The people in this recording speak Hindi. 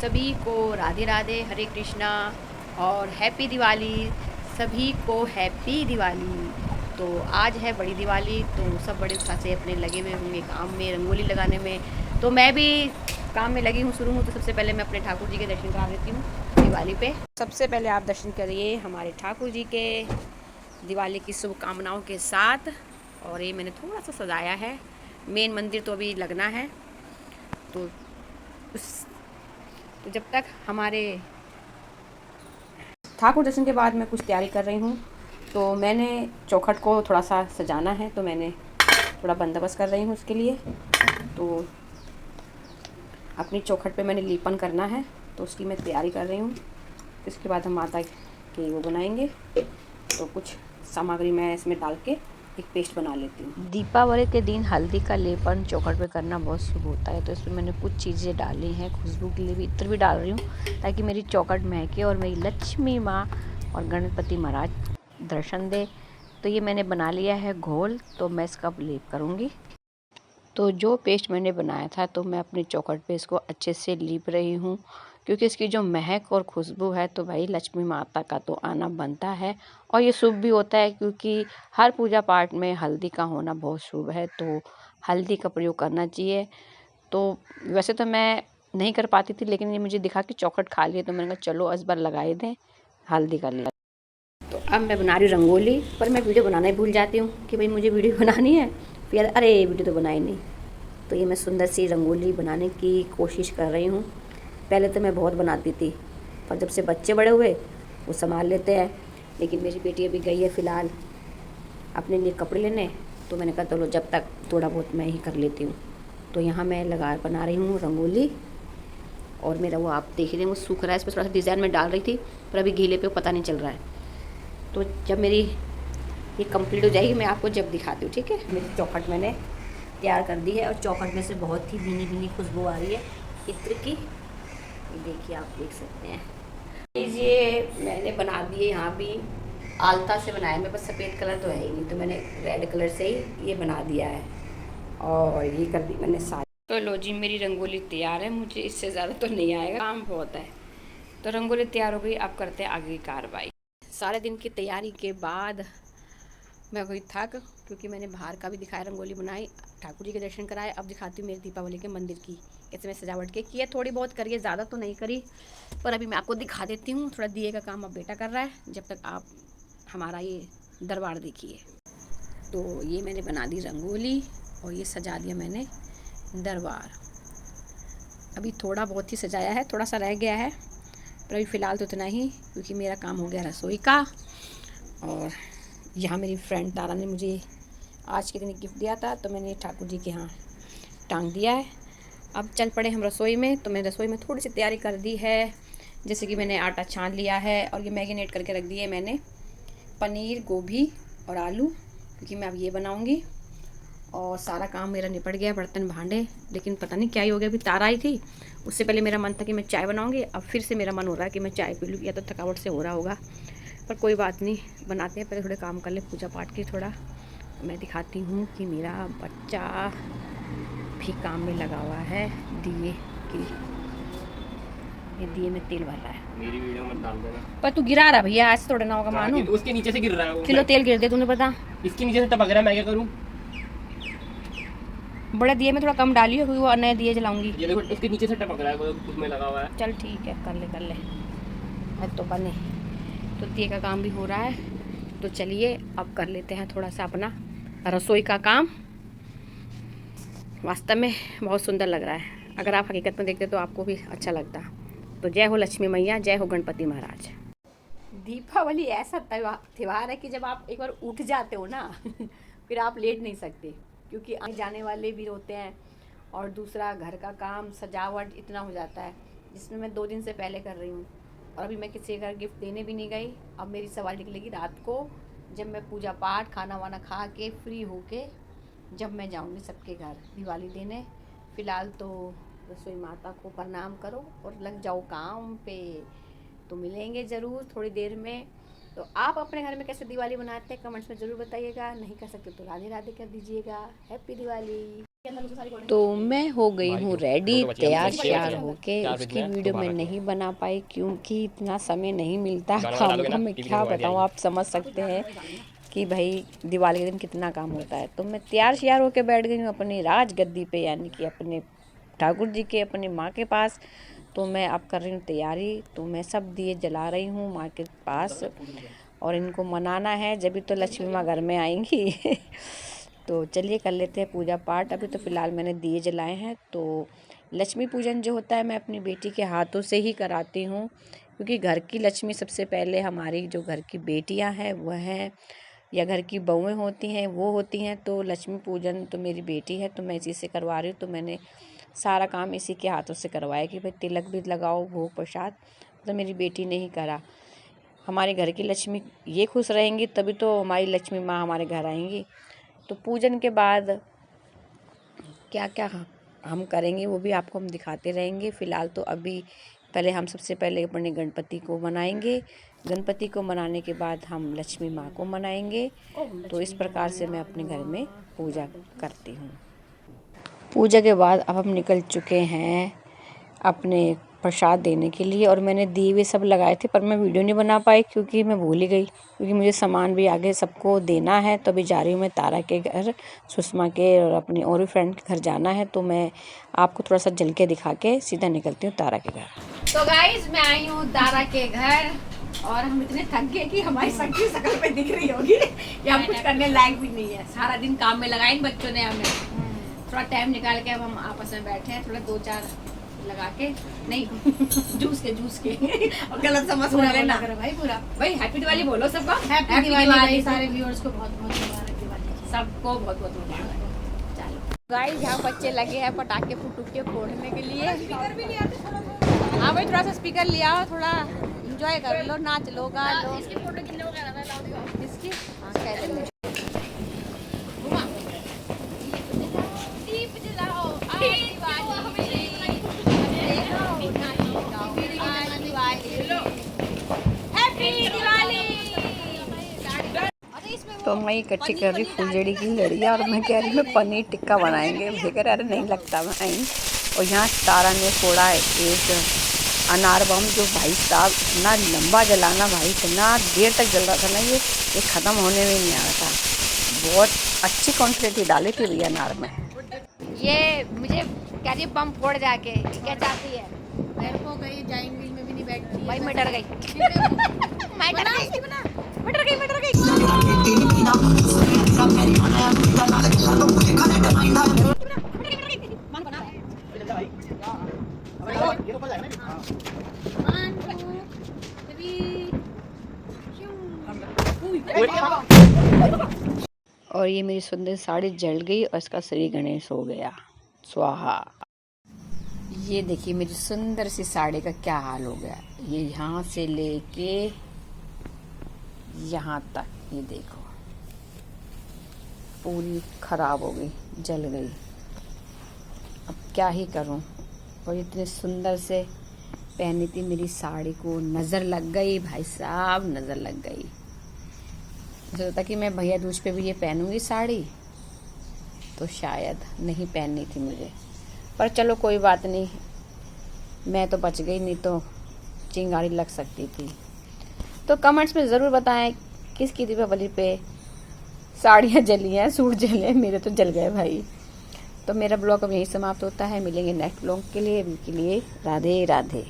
सभी को राधे राधे, हरे कृष्णा और हैप्पी दिवाली। सभी को हैप्पी दिवाली। तो आज है बड़ी दिवाली, तो सब बड़े उत्साह से अपने लगे हुए होंगे काम में, रंगोली लगाने में। तो मैं भी काम में लगी हूँ, शुरू हूँ। तो सबसे पहले मैं अपने ठाकुर जी के दर्शन करा देती हूँ दिवाली पे। सबसे पहले आप दर्शन करिए हमारे ठाकुर जी के, दिवाली की शुभकामनाओं के साथ। और ये मैंने थोड़ा सा सजाया है, मेन मंदिर तो अभी लगना है। तो उस तो जब तक हमारे ठाकुर दर्शन के बाद मैं कुछ तैयारी कर रही हूँ। तो मैंने चौखट को थोड़ा सा सजाना है, तो मैंने थोड़ा बंदोबस्त कर रही हूँ उसके लिए। तो अपनी चौखट पे मैंने लीपन करना है, तो उसकी मैं तैयारी कर रही हूँ। इसके बाद हम माता के वो बनाएंगे। तो कुछ सामग्री मैं इसमें डाल के एक पेस्ट बना लेती हूँ। दीपावली के दिन हल्दी का लेपन चौखट पे करना बहुत शुभ होता है। तो इसमें मैंने कुछ चीज़ें डाली हैं, खुशबू के लिए भी इत्र भी डाल रही हूँ, ताकि मेरी चौखट महके और मेरी लक्ष्मी माँ और गणपति महाराज दर्शन दे। तो ये मैंने बना लिया है घोल, तो मैं इसका लेप करूँगी। तो जो पेस्ट मैंने बनाया था, तो मैं अपनी चौखट पे इसको अच्छे से लीप रही हूँ, क्योंकि इसकी जो महक और खुशबू है, तो भाई लक्ष्मी माता का तो आना बनता है। और ये शुभ भी होता है, क्योंकि हर पूजा पाठ में हल्दी का होना बहुत शुभ है। तो हल्दी का प्रयोग करना चाहिए। तो वैसे तो मैं नहीं कर पाती थी, लेकिन ये मुझे दिखा कि चौखट खाली है, तो मैंने कहा चलो इस बार लगाए दें हल्दी का लेप। तो अब मैं बना रही हूँ रंगोली, पर मैं वीडियो बनाना ही भूल जाती हूँ कि भाई मुझे वीडियो बनानी है। फिर अरे वीडियो तो बनाई नहीं। तो ये मैं सुंदर सी रंगोली बनाने की कोशिश कर रही हूँ। पहले तो मैं बहुत बनाती थी, पर जब से बच्चे बड़े हुए वो संभाल लेते हैं। लेकिन मेरी बेटी अभी गई है फ़िलहाल अपने लिए कपड़े लेने, तो मैंने कहा चलो जब तक थोड़ा बहुत मैं ही कर लेती हूँ। तो यहाँ मैं बना रही हूँ रंगोली। और मेरा वो आप देख रहे हैं वो सूख रहा है, इस पर थोड़ा सा डिज़ाइन में डाल रही थी, पर अभी गीले पे पता नहीं चल रहा है। तो जब मेरी ये कंप्लीट हो जाएगी, मैं आपको जब दिखाती हूँ, ठीक है। मेरी चौखट मैंने तैयार कर दी है, और चौखट में से बहुत ही भीनी भीनी खुशबू आ रही है इत्र की। ये देखिए, आप देख सकते हैं। ये मैंने बना दिए यहाँ भी आलता से बनाया। मेरे पास सफ़ेद कलर तो है ही नहीं, तो मैंने रेड कलर से ही ये बना दिया है। और ये कर दी मैंने सारी। तो लो जी, मेरी रंगोली तैयार है। मुझे इससे ज़्यादा तो नहीं आएगा, काम बहुत है। तो रंगोली तैयार हो गई, अब करते हैं आगे की कार्रवाई। सारे दिन की तैयारी के बाद मैं वही थक, क्योंकि मैंने बाहर का भी दिखाया, रंगोली बनाई, ठाकुर जी के दर्शन कराए। अब दिखाती हूँ मेरी दीपावली के मंदिर की कैसे मैं सजावट के की है। थोड़ी बहुत करिए, ज़्यादा तो नहीं करी, पर अभी मैं आपको दिखा देती हूँ। थोड़ा दिए का काम अब बेटा कर रहा है, जब तक आप हमारा ये दरबार देखिए। तो ये मैंने बना दी रंगोली, और ये सजा दिया मैंने दरबार। अभी थोड़ा बहुत ही सजाया है, थोड़ा सा रह गया है, पर अभी फ़िलहाल तो इतना ही, क्योंकि मेरा काम हो गया रसोई का। और यहाँ मेरी फ्रेंड तारा ने मुझे आज के दिन गिफ्ट दिया था, तो मैंने ठाकुर जी के यहाँ टांग दिया है। अब चल पड़े हम रसोई में। तो मैंने रसोई में थोड़ी सी तैयारी कर दी है, जैसे कि मैंने आटा छान लिया है, और ये मैरिनेट करके रख दिए मैंने पनीर, गोभी और आलू, क्योंकि मैं अब ये बनाऊँगी। और सारा काम मेरा निपट गया, बर्तन भांडे। लेकिन पता नहीं क्या ही हो गया, अभी तारा आई थी, उससे पहले मेरा मन था कि मैं चाय बनाऊँगी। अब फिर से मेरा मन हो रहा है कि मैं चाय पी लूँ, या तो थकावट से हो रहा होगा, पर कोई बात नहीं, बनाते हैं। पहले थोड़े काम कर ले पूजा पाठ की थोड़ा। मैं दिखाती हूँ कि मेरा बच्चा भी काम में लगा हुआ है। दिए की, ये दिए में तेल भर रहा है। मेरी वीडियो मत डाल देना। पर तू गिरा रहा भैया, ऐसे थोड़ा ना होगा मानू। उसके नीचे से गिर रहा है वो। किलो तेल गिर दे, तूने बता। इसके नीचे से टपक रहा है, मैं क्या करूँ? बड़े दिए में थोड़ा कम डालिए, क्योंकि वो नए दिए जलाऊंगी। ये देखो, इसके नीचे से टपक रहा है, वो उसमें लगा हुआ है। चल ठीक है, कर ले कर ले, अब तो बने। तो दिए का काम भी हो रहा है, तो चलिए अब कर लेते हैं थोड़ा सा अपना रसोई का काम। वास्तव में बहुत सुंदर लग रहा है, अगर आप हकीकत में देखते तो आपको भी अच्छा लगता। तो जय हो लक्ष्मी मैया, जय हो गणपति महाराज। दीपावली ऐसा त्यौहार है कि जब आप एक बार उठ जाते हो ना फिर आप लेट नहीं सकते, क्योंकि आने जाने वाले भी होते हैं, और दूसरा घर का काम सजावट इतना हो जाता है, जिसमें मैं 2 दिन से पहले कर रही हूँ। और अभी मैं किसी के घर गिफ्ट देने भी नहीं गई। अब मेरी सवाल निकलेगी रात को, जब मैं पूजा पाठ खाना वाना खा के फ्री होके जब मैं जाऊँगी सबके घर दिवाली देने। फ़िलहाल तो रसोई माता को प्रणाम करो और लग जाओ काम पे। तो मिलेंगे ज़रूर थोड़ी देर में। तो आप अपने घर में कैसे दिवाली मनाते हैं कमेंट्स में ज़रूर बताइएगा। नहीं कर सकते तो राधे राधे कर दीजिएगा। हैप्पी दिवाली। तो मैं हो गई हूँ रेडी, दो बच्चे हैं, तैयार छह श्यार बच्चे हैं। होके। चार उसकी बच्चे हैं, वीडियो तो मैं बाहर नहीं बना पाई क्योंकि इतना समय नहीं मिलता गाना काम डालोगे का। ना, मैं टीवी क्या से आवाज़ बताऊँ, आएगी। आप समझ सकते हैं कि भाई दिवाली के दिन कितना काम होता है। तो मैं तैयार श्यार होके बैठ गई हूँ अपनी राज गद्दी पे, यानी कि अपने ठाकुर जी के, अपनी माँ के पास। तो मैं अब कर रही हूँ तैयारी। तो मैं सब दिए जला रही हूँ माँ के पास, और इनको मनाना है, जब भी तो लक्ष्मी माँ घर में आएंगी। तो चलिए कर लेते हैं पूजा पाठ। अभी तो फ़िलहाल मैंने दिए जलाए हैं। तो लक्ष्मी पूजन जो होता है मैं अपनी बेटी के हाथों से ही कराती हूँ, क्योंकि घर की लक्ष्मी सबसे पहले हमारी जो घर की बेटियाँ हैं वह हैं, या घर की बहुएँ होती हैं वो होती हैं। तो लक्ष्मी पूजन तो मेरी बेटी है, तो मैं इसी से करवा रही हूँ। तो मैंने सारा काम इसी के हाथों से करवाया कि भाई तिलक भी लगाओ, भोग प्रसाद। तो मेरी बेटी ने ही करा। हमारे घर की लक्ष्मी ये खुश रहेंगी तभी तो हमारी लक्ष्मी माँ हमारे घर आएंगी। तो पूजन के बाद क्या क्या हम करेंगे वो भी आपको हम दिखाते रहेंगे। फ़िलहाल तो अभी पहले हम सबसे पहले अपने गणपति को मनाएंगे। गणपति को मनाने के बाद हम लक्ष्मी माँ को मनाएंगे। तो इस प्रकार से मैं अपने घर में पूजा करती हूँ। पूजा के बाद अब हम निकल चुके हैं अपने प्रसाद देने के लिए, और मैंने दीवे सब लगाए थे, पर मैं वीडियो नहीं बना पाई क्योंकि मैं भूल ही गई, क्योंकि मुझे सामान भी आगे सबको देना है। तो अभी जा रही हूँ मैं तारा के घर, सुषमा के और अपनी और भी फ्रेंड के घर जाना है। तो मैं आपको थोड़ा सा जल के दिखा के सीधा निकलती हूँ तारा के घर। तो गाइज मैं आई हूँ तारा के घर, और हम इतने थक गए कि हमारी सबकी शकल पे दिख रही होगी कि हम कुछ करने लायक भी नहीं है। सारा दिन काम में लगाए इन बच्चों ने हमें। थोड़ा टाइम निकाल के अब हम आपस में बैठे हैं, थोड़ा 2-4 लगा के, नहीं जूस के और गलत समझ पूरा लेना भाई पूरा भाई। हैप्पी दिवाली बोलो सबको। हैप्पी दिवाली सारे व्यूअर्स को बहुत बहुत मुबारक दिवाली। सबको बहुत बहुत मुबारक। चलो गाइस, यहाँ बच्चे लगे हैं पटाखे फुटुके फोड़ने के लिए। स्पीकर भी लिया था। हाँ भाई, थोड़ा सा स्पीकर लिया, थोड़ा एंजॉय कर लो, नाच लो, गा लो। इसकी फोटो कितने को कह रहा था, लाओ दिखाओ। इसकी हाँ कह देंगे। दीप जलाओ, तो मैं इकट्ठी कर रही फुलझड़ी की लड़ियाँ, और मैं कह रही मैं पनीर टिक्का बनाएंगे। मुझे कह रहे अरे नहीं लगता भाई। और यहाँ तारा ने फोड़ा एक अनार बम, जो भाई साहब इतना लंबा जलाना, भाई इतना देर तक जल रहा था ना, ये ख़त्म होने में नहीं आ रहा था। बहुत अच्छी क्वांटिटी डाली थी भैया अनार में। ये मुझे कह रही बम फोड़ जाके, क्या चाहती है? मेरे को गई जाइंग व्हील में भी नहीं बैठती। भाई मैं डर गई, मैं डर गई, मैं डर गई, मैं डर गई। और ये मेरी सुंदर साड़ी जल गई और इसका श्री गणेश हो गया स्वाहा। ये देखिए मेरी सुंदर सी साड़ी का क्या हाल हो गया। ये यहाँ से लेके यहाँ तक, ये देखो पूरी खराब हो गई, जल गई। अब क्या ही करूं। और इतने सुंदर से पहनी थी मेरी साड़ी को, नज़र लग गई भाई साहब, नज़र लग गई। मुझे लगता कि मैं भैया दूज पे भी ये पहनूंगी साड़ी, तो शायद नहीं पहननी थी मुझे, पर चलो कोई बात नहीं, मैं तो बच गई, नहीं तो चिंगारी लग सकती थी। तो कमेंट्स में ज़रूर बताएं किसकी दीपावली पे साड़ियाँ जली हैं, सूट जले हैं। मेरे तो जल गए भाई। तो मेरा ब्लॉग अब यहीं समाप्त होता है। मिलेंगे नेक्स्ट ब्लॉग के लिए। अभी के लिए राधे राधे।